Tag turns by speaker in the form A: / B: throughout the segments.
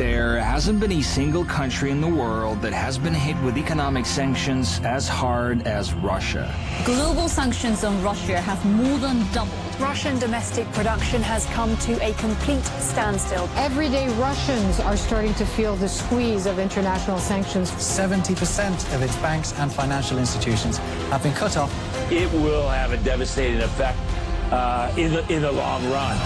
A: there hasn't been a single country in the world that has been hit with economic sanctions as hard as Russia.
B: Global sanctions on Russia have more than doubled.
C: Russian domestic production has come to a complete standstill.
D: Everyday Russians are starting to feel the squeeze of international sanctions.
E: 70% of its banks and financial institutions have been cut off.
F: It will have a devastating effect in the long run.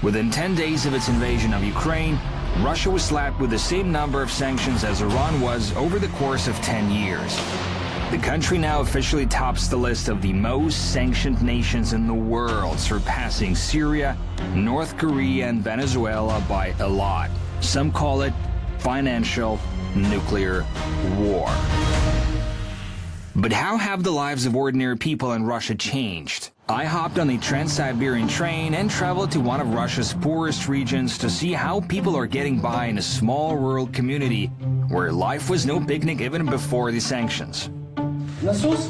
A: Within 10 days of its invasion of Ukraine, Russia was slapped with the same number of sanctions as Iran was over the course of 10 years. The country now officially tops the list of the most sanctioned nations in the world, surpassing Syria, North Korea, and Venezuela by a lot. Some call it financial nuclear war. But how have the lives of ordinary people in Russia changed? I hopped on the Trans-Siberian train and traveled to one of Russia's poorest regions to see how people are getting by in a small rural community where life was no picnic even before the sanctions.
G: Насос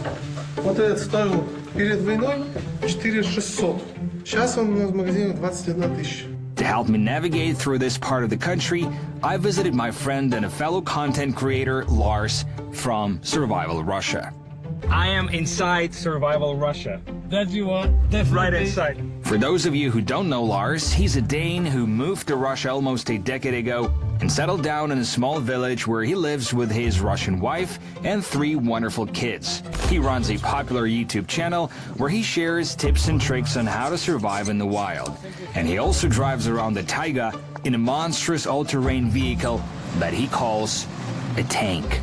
G: вот этот стоил перед войной 4600. Сейчас он у нас в магазине 21 тысяча.
A: To help me navigate through this part of the country, I visited my friend and a fellow content creator, Lars, from Survival Russia.
H: I am inside Survival Russia. That you are definitely right inside.
A: For those of you who don't know Lars, he's a Dane who moved to Russia almost a decade ago and settled down in a small village where he lives with his Russian wife and 3 wonderful kids. He runs a popular YouTube channel where he shares tips and tricks on how to survive in the wild. And he also drives around the taiga in a monstrous all-terrain vehicle that he calls a tank.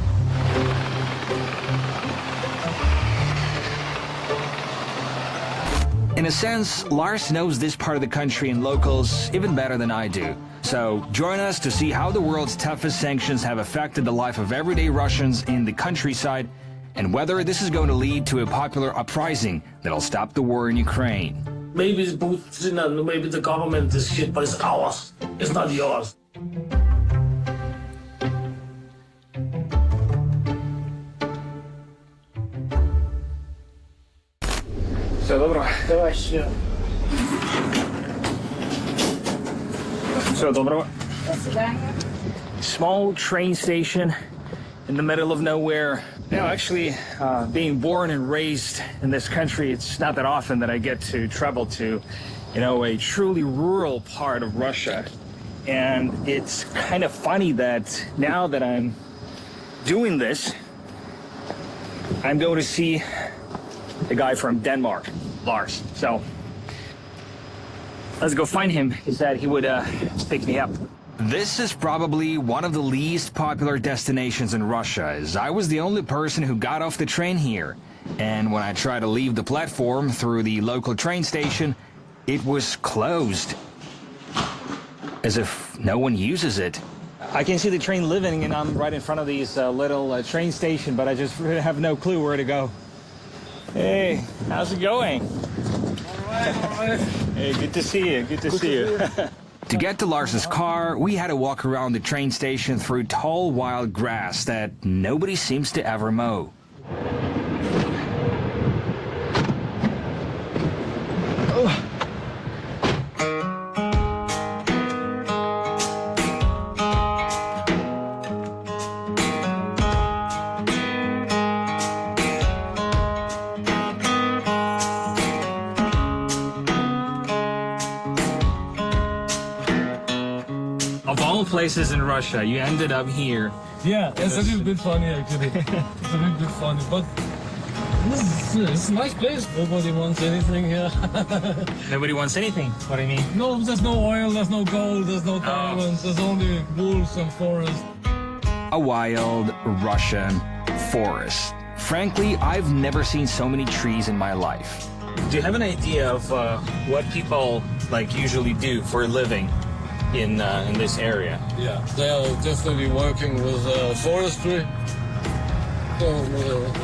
A: In a sense, Lars knows this part of the country and locals even better than I do. So join us to see how the world's toughest sanctions have affected the life of everyday Russians in the countryside and whether this is going to lead to a popular uprising that'll stop the war in Ukraine.
F: Maybe it's Putin, maybe the government is shit, but it's ours. It's not yours.
H: Все добро.
F: Давай ще.
H: Все доброго. Small train station in the middle of nowhere. You know, actually, being born and raised in this country, it's not that often that I get to travel to, you know, a truly rural part of Russia. And it's kind of funny that now that I'm doing this, I'm going to see a guy from Denmark, Lars. So let's go find him. He said he would pick me up.
A: This is probably one of the least popular destinations in Russia, as I was the only person who got off the train here. And when I tried to leave the platform through the local train station, it was closed. As if no one uses it.
H: I can see the train leaving, and I'm right in front of these little train station, but I just really have no clue where to go. Hey, how's it going?
G: All right.
H: Hey, good to see you. Good to see you.
A: To get to Lars's car, we had to walk around the train station through tall wild grass that nobody seems to ever mow.
H: Of all places in Russia, you ended up here.
I: Yeah, it's a little bit funny actually. It's a little bit funny, but it's a nice place. Nobody wants anything here.
H: Nobody wants anything. What do you mean?
I: No, there's no oil, there's no gold, there's no diamonds, there's only wolves and forest.
A: A wild Russian forest. Frankly, I've never seen so many trees in my life.
H: Do you have an idea of what people usually do for a living in this area?
I: Yeah, they are definitely working with forestry,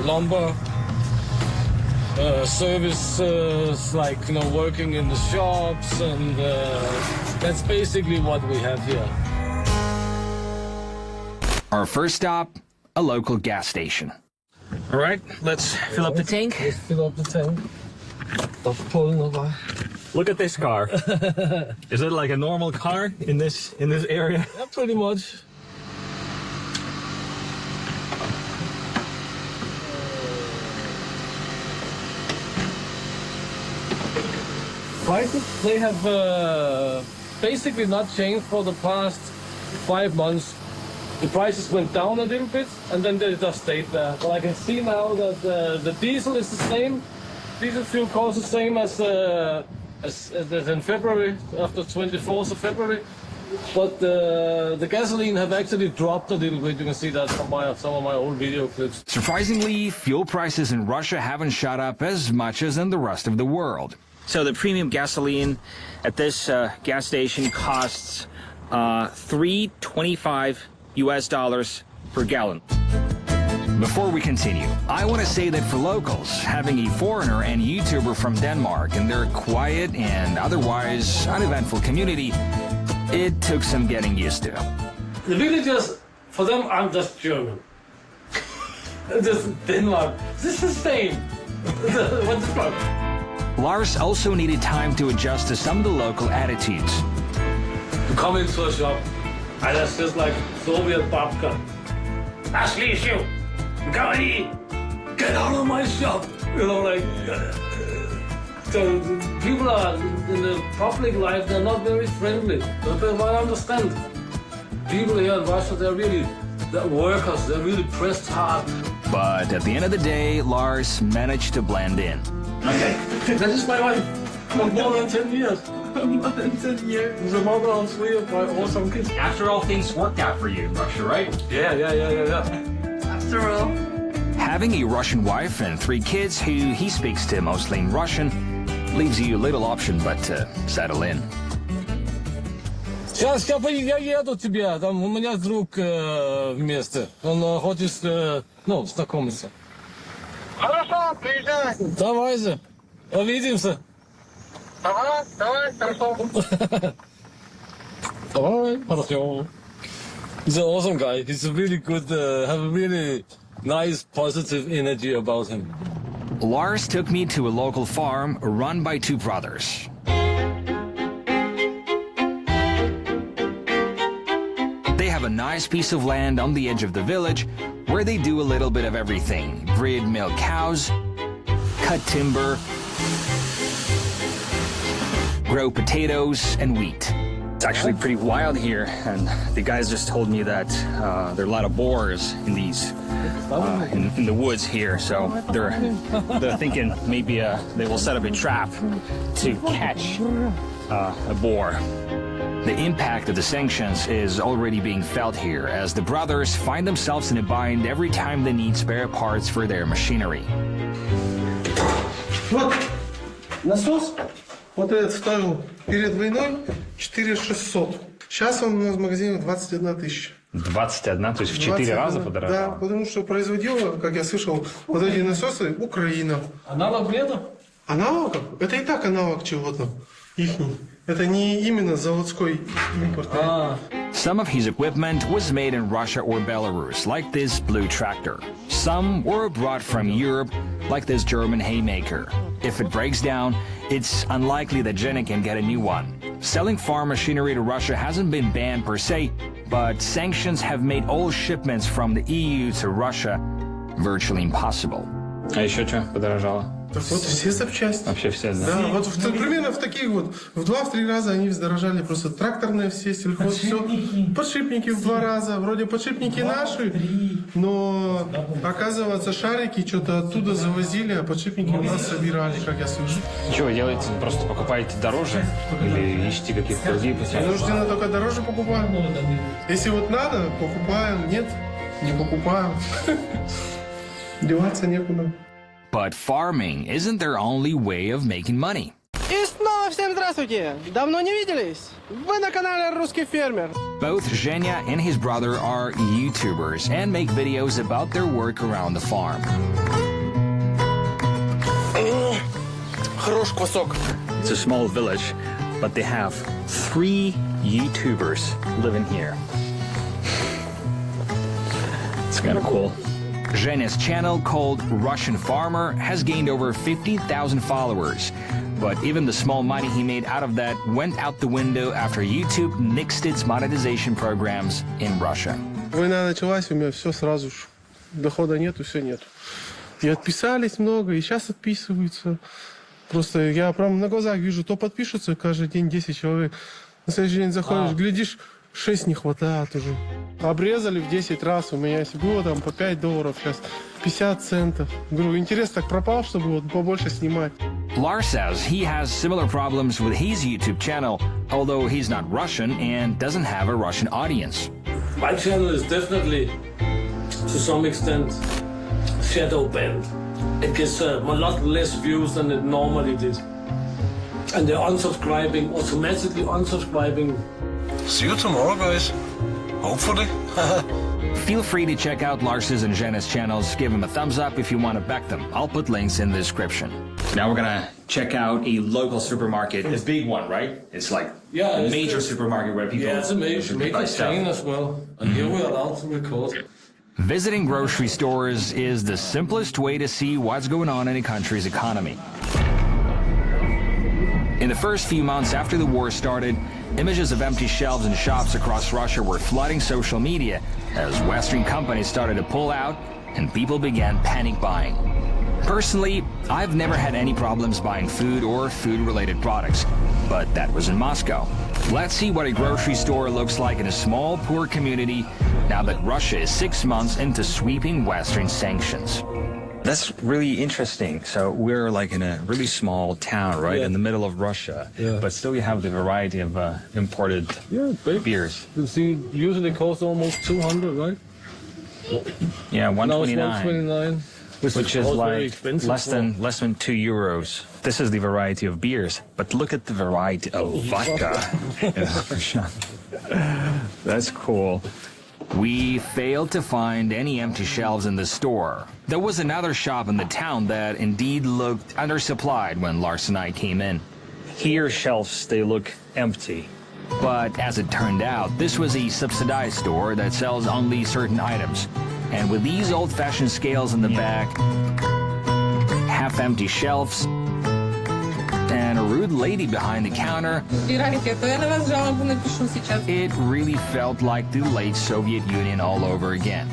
I: lumber, services, working in the shops, and that's basically what we have here.
A: Our first stop, a local gas station.
H: All right, let's fill up the tank.
I: Let's fill up the tank. Stop pulling away.
H: Look at this car. Is it like a normal car in this area?
I: Yeah, pretty much. Prices, they have basically not changed for the past 5 months. The prices went down a little bit and then they just stayed there. But I can see now that the diesel is the same. Diesel fuel cost the same as in February, after 24th of February. But the gasoline have actually dropped a little bit. You can see that from some of my old video clips.
A: Surprisingly, fuel prices in Russia haven't shot up as much as in the rest of the world.
H: So the premium gasoline at this gas station costs $3.25 per gallon.
A: Before we continue, I want to say that for locals, having a foreigner and YouTuber from Denmark in their quiet and otherwise uneventful community, it took some getting used to.
F: The villagers, for them, I'm just German. Just Denmark. This is Dane. What the fuck?
A: Lars also needed time to adjust to some of the local attitudes.
F: You come into a shop, and that's just like Soviet babka. Ashley, you! Get out of my shop! You know, like... So people are, in the public life, they're not very friendly. But I understand. People here in Russia, they're workers, they're really pressed hard.
A: But at the end of the day, Lars managed to blend in.
F: Okay, that is my wife. For more than 10 years. More than 10 years. The mother of 3 of my awesome kids.
H: After all, things worked out for you in Russia, right?
F: Yeah. After all.
A: Having a Russian wife and 3 kids who he speaks to mostly in Russian leaves you little option but to settle in.
I: Сейчас я еду тебе, там у меня друг вместе. Он хочет, знакомиться.
G: Хорошо, приезжай.
I: Давай же, увидимся.
G: Давай, хорошо.
I: Давай, хорошо. He's an awesome guy. He's a really good, have a really nice, positive energy about him.
A: Lars took me to a local farm run by 2 brothers. They have a nice piece of land on the edge of the village where they do a little bit of everything. Breed milk cows, cut timber, grow potatoes and wheat.
H: It's actually pretty wild here, and the guys just told me that there are a lot of boars in these in the woods here. So they're thinking maybe they will set up a trap to catch a boar.
A: The impact of the sanctions is already being felt here as the brothers find themselves in a bind every time they need spare parts for their machinery.
G: Вот насос, вот этот стоил перед войной 4600. Сейчас он у нас в магазине 21 тысяча.
H: 21, то есть в 4 раза подорожало?
G: Да, потому что производила, как я слышал, вот эти насосы Украина.
F: Аналог нету?
G: Аналогов? Это и так аналог чего-то. Ихний. Это не именно заводской импорт.
A: Some of his equipment was made in Russia or Belarus, like this blue tractor. Some were brought from Europe, like this German haymaker. If it breaks down, it's unlikely that Jenna can get a new one. Selling farm machinery to Russia hasn't been banned per se, but sanctions have made all shipments from the EU to Russia virtually impossible.
H: А еще что подорожало?
G: Так вот все запчасти.
H: Вообще все, да?
G: Да, вот примерно в таких вот, в 2-3 раза они вздорожали, просто тракторные все, сельхоз, все. Подшипники в 2 раза, вроде подшипники наши, но оказывается шарики что-то оттуда завозили, а подшипники у нас собирали, как я слышу.
H: Что вы делаете? Просто покупаете дороже или ищете какие-то другие пути?
G: Вынуждены только дороже покупаем. Если вот надо, покупаем, нет, не покупаем. Деваться некуда.
A: But farming isn't their only way of making money.
J: И снова всем здравствуйте! Давно не виделись? Вы на канале Русский фермер.
A: Both Zhenya and his brother are YouTubers and make videos about their work around the farm.
J: Хорош кусок.
H: It's a small village, but they have 3 YouTubers living here. It's kind of cool.
A: Zhenya's channel, called Russian Farmer, has gained over 50,000 followers. But even the small money he made out of that went out the window after YouTube nixed its monetization programs in Russia.
G: Война началась, у меня все сразу ж. Дохода нету, все нету. И отписались много, и сейчас отписываются. Просто я прям на глазах вижу, то подпишутся каждый день 10 человек. На следующий день заходишь, глядишь, 6 не хватает уже. Обрезали в 10 раз. У меня если было там по $5, сейчас 50 центов. Говорю, интерес так пропал, чтобы вот побольше снимать.
A: Lars says he has similar problems with his YouTube channel, although he's not Russian and doesn't have a Russian audience.
F: My channel is definitely, to some extent, shadow banned. It gets a lot less views than it normally did. And they're unsubscribing, automatically unsubscribing.
K: See you tomorrow, guys. Hopefully.
A: Feel free to check out Lars's and Jenna's channels. Give them a thumbs up if you want to back them. I'll put links in the description. Now we're gonna check out a local supermarket. It's a big one, right? It's like a major supermarket where people...
F: Yeah, it's a major chain as well. And here we're allowed to record.
A: Visiting grocery stores is the simplest way to see what's going on in a country's economy. In the first few months after the war started, images of empty shelves in shops across Russia were flooding social media as Western companies started to pull out and people began panic buying. Personally, I've never had any problems buying food or food-related products, but that was in Moscow. Let's see what a grocery store looks like in a small, poor community now that Russia is 6 months into sweeping Western sanctions. That's really interesting. So we're like in a really small town, right, in the middle of Russia, but still you have the variety of imported beers.
F: You see, usually costs almost 200, right?
A: Yeah, 129.
F: Now it's 129.
A: Which is like less than 2 euros. This is the variety of beers, but look at the variety of vodka in Russia. That's cool. We failed to find any empty shelves in the store. There was another shop in the town that indeed looked undersupplied when Lars and I came in.
H: Here, shelves, they look empty.
A: But as it turned out, this was a subsidized store that sells only certain items. And with these old-fashioned scales in the back, half-empty shelves, and a rude lady behind the counter, it really felt like the late Soviet Union all over again.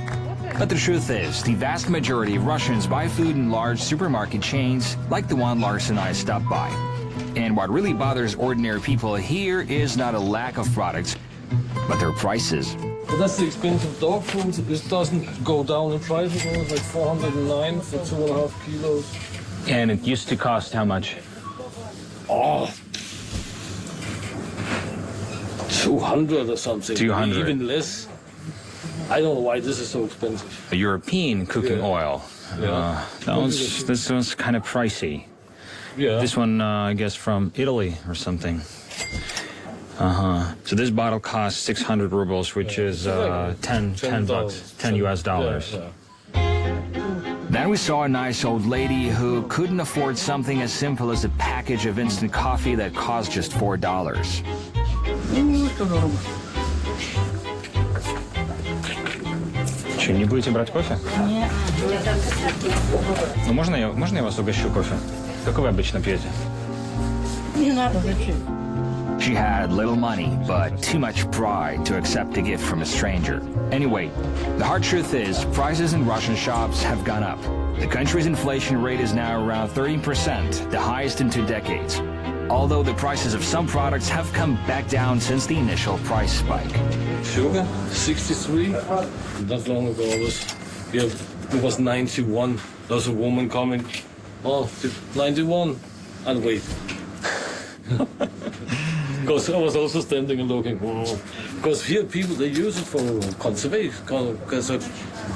A: But the truth is, the vast majority of Russians buy food in large supermarket chains like the one Lars and I stopped by. And what really bothers ordinary people here is not a lack of products, but their prices.
F: But that's the expensive dog food. This doesn't go down in price at all. It's like 409 for 2.5 kilos.
H: And it used to cost how much?
F: Oh, 200 or something.
H: 200.
F: Even less. I don't know why this is so expensive.
H: A European cooking oil. This one's kind of pricey.
F: Yeah.
H: This one, I guess, from Italy or something. So this bottle costs 600 rubles, which is 10 bucks, 10 US dollars.
A: Then we saw a nice old lady who couldn't afford something as simple as a package of instant coffee that cost just $4.
H: Что, не будете брать кофе? Нет. Ну, можно я вас угощу кофе? Какой вы обычно пьете?
B: Не надо, зачем?
A: She had little money, but too much pride to accept a gift from a stranger. Anyway, the hard truth is, prices in Russian shops have gone up. The country's inflation rate is now around 13%, the highest in 2 decades. Although the prices of some products have come back down since the initial price spike.
F: Sugar, 63. Not long ago, it was 91. There was a woman coming. Oh, 91. And wait. Because I was also standing and looking. Because here people, they use it for conservation, as a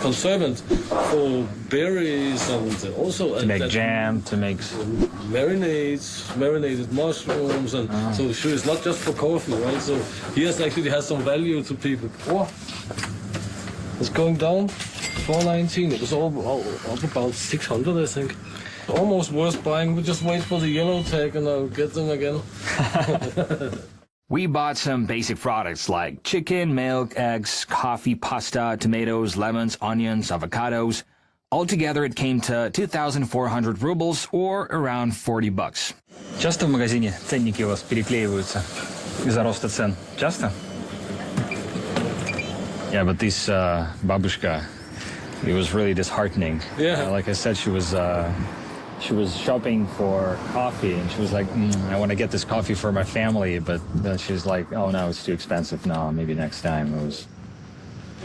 F: conservant for berries and also...
H: To make jam, to make...
F: Marinades, marinated mushrooms, and so sure, it's not just for coffee, right? So yes, actually has some value to people. Oh, it's going down, 419. It was all up about 600, I think. Almost worth buying. We just wait for the yellow tag and I'll get them again.
A: We bought some basic products like chicken, milk, eggs, coffee, pasta, tomatoes, lemons, onions, avocados. Altogether, it came to 2,400 rubles or around $40.
H: Часто в магазине ценники у вас переклеиваются из-за роста цен? Часто? Yeah, but this babushka, it was really disheartening.
I: Yeah.
H: Like I said, she was shopping for coffee, and she was like, I want to get this coffee for my family, but then she's like, oh no, it's too expensive. No, maybe next time. It was.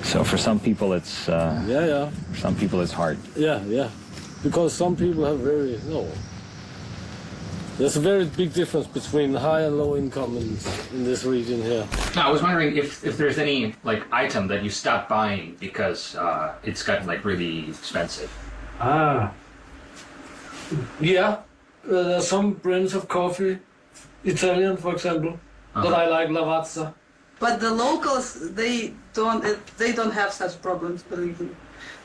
H: So for some people, it's For some people, it's hard.
I: Yeah. Because some people have there's a very big difference between high and low income in this region here.
A: No, I was wondering if there's any like item that you stopped buying because it's gotten like really expensive.
I: Yeah, there's some brands of coffee, Italian, for example, that I like, Lavazza.
L: But the locals, they don't have such problems, believe me.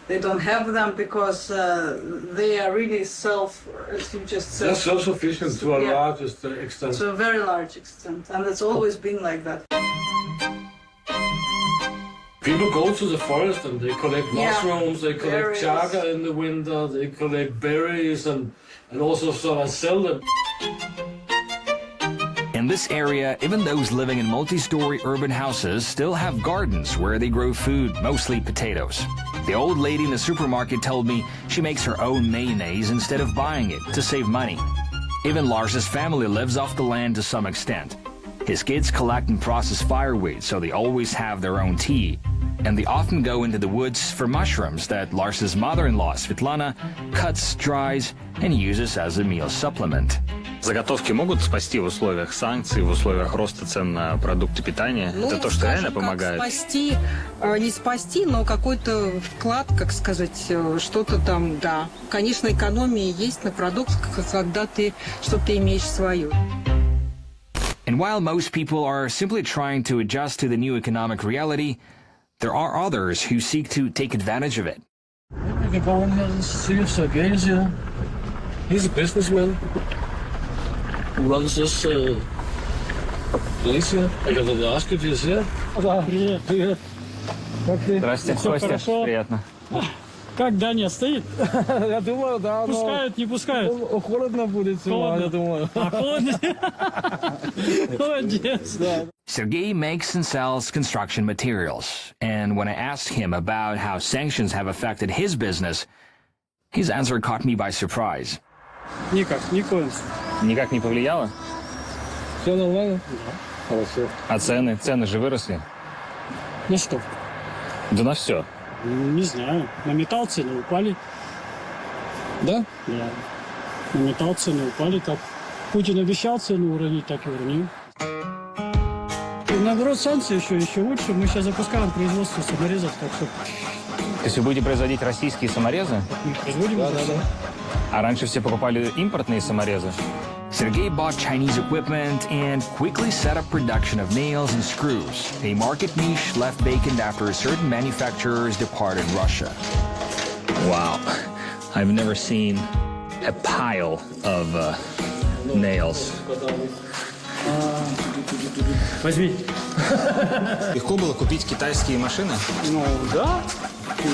L: They don't have them because they are really as you just said.
I: They're self-sufficient to a large extent.
L: To a very large extent, and it's always been like that.
I: People go to the forest and they collect mushrooms, they collect
L: berries.
I: chaga in the winter, they collect berries and also sort of sell them.
A: In this area, even those living in multi-story urban houses still have gardens where they grow food, mostly potatoes. The old lady in the supermarket told me she makes her own mayonnaise instead of buying it to save money. Even Lars's family lives off the land to some extent. His kids collect and process fireweed, so they always have their own tea. And they often go into the woods for mushrooms that Lars's mother-in-law, Svetlana, cuts, dries, and uses as a meal supplement.
H: Заготовки могут спасти в условиях санкций, в условиях роста цен на продукты питания? Это то, что реально помогает?
M: Спасти, не спасти, но какой-то вклад, как сказать, что-то там, да. Конечно, экономия есть на продукт, когда ты что-то имеешь свое.
A: And while most people are simply trying to adjust to the new economic reality, there are others who seek to take advantage of it.
I: You can go in here and see if Sergey is here. He's a businessman who runs this place here. I gotta ask if he's here. Привет. Как ты?
H: Здрасте, Костя. Приятно.
I: Как Даня стоит? Я думаю, да. Пускают, не пускают? Холодно будет сегодня, я думаю. Холодно? Молодец, да.
A: Sergey makes and sells construction materials, and when I asked him about how sanctions have affected his business, his answer caught me by surprise.
I: Никак, никоим.
H: Никак не повлияло?
I: Все нормально? Да. Хорошо.
H: А цены? Цены же выросли?
I: Ну что?
H: Да на все.
I: Не знаю. На металл цены упали. Да? Да. На металл цены упали. Как Путин обещал цену уронить, так и уронил. И наоборот, санкции еще лучше. Мы сейчас запускаем производство саморезов, так что...
H: То есть вы будете производить российские саморезы?
I: Мы производим да.
H: А раньше все покупали импортные саморезы?
A: Sergey bought Chinese equipment and quickly set up production of nails and screws, a market niche left vacant after certain manufacturers departed Russia.
H: Wow. I've never seen a pile of nails.
I: Возьми.
H: Легко было купить китайские машины?
I: Ну, да.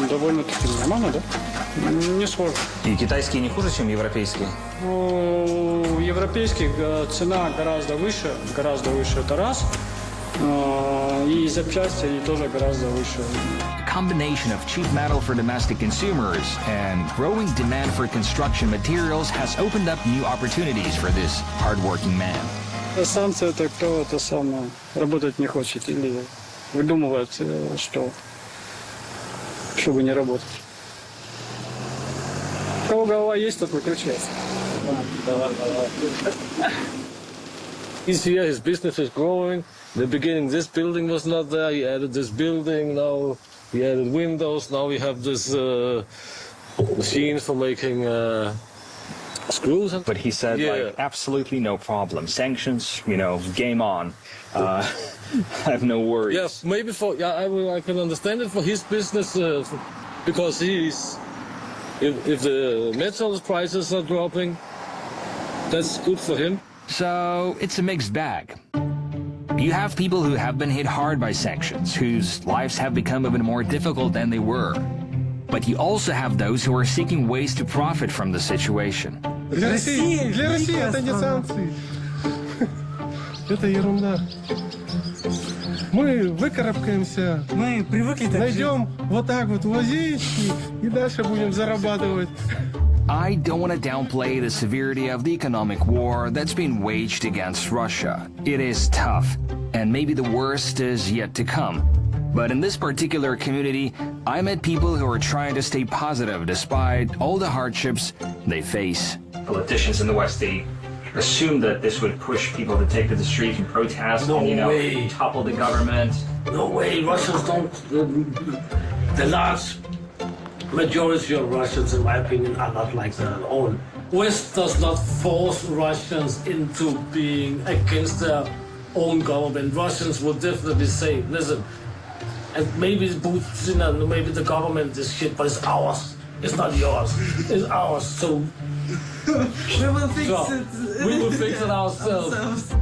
I: Довольно-таки нормально, да? Не сложно.
H: И китайские не хуже, чем европейские?
I: У европейских цена гораздо выше, это раз. И запчасти они тоже гораздо выше.
A: A combination of cheap metal for domestic consumers and growing demand for construction materials has opened up new opportunities for this hardworking man.
I: Санкции это кто это самое работать не хочет или выдумывает, что чтобы не работать. У кого голова есть, тот выключается. He's here, his business is growing. In the beginning, this building was not there. He added this building. Now he added windows. Now we have this machines for making screws.
H: But he said, like, absolutely no problem. Sanctions, game on. I have no worries.
I: Yes, maybe I can understand it for his business because if the metal prices are dropping, that's good for him.
A: So it's a mixed bag. You have people who have been hit hard by sanctions, whose lives have become even more difficult than they were. But you also have those who are seeking ways to profit from the situation.
G: Для России это не санкции. Это ерунда. Мы выкарабкаемся,
J: Мы привыкли так
G: найдем вот так вот возить и дальше будем зарабатывать.
A: I don't want to downplay the severity of the economic war that's been waged against Russia. It is tough, and maybe the worst is yet to come. But in this particular community, I met people who are trying to stay positive despite all the hardships they face.
H: Politicians in the West, they assume that this would push people to take to the street and protest and, you know,
F: way.
H: topple the government.
F: No way, Russians don't. The large majority of Russians, in my opinion, are not like that at all. West does not force Russians into being against their own government. Russians will definitely say, listen, and maybe Putin and maybe the government is shit, but it's ours. It's not yours. It's ours. So
J: we will fix it.
F: we will fix it ourselves.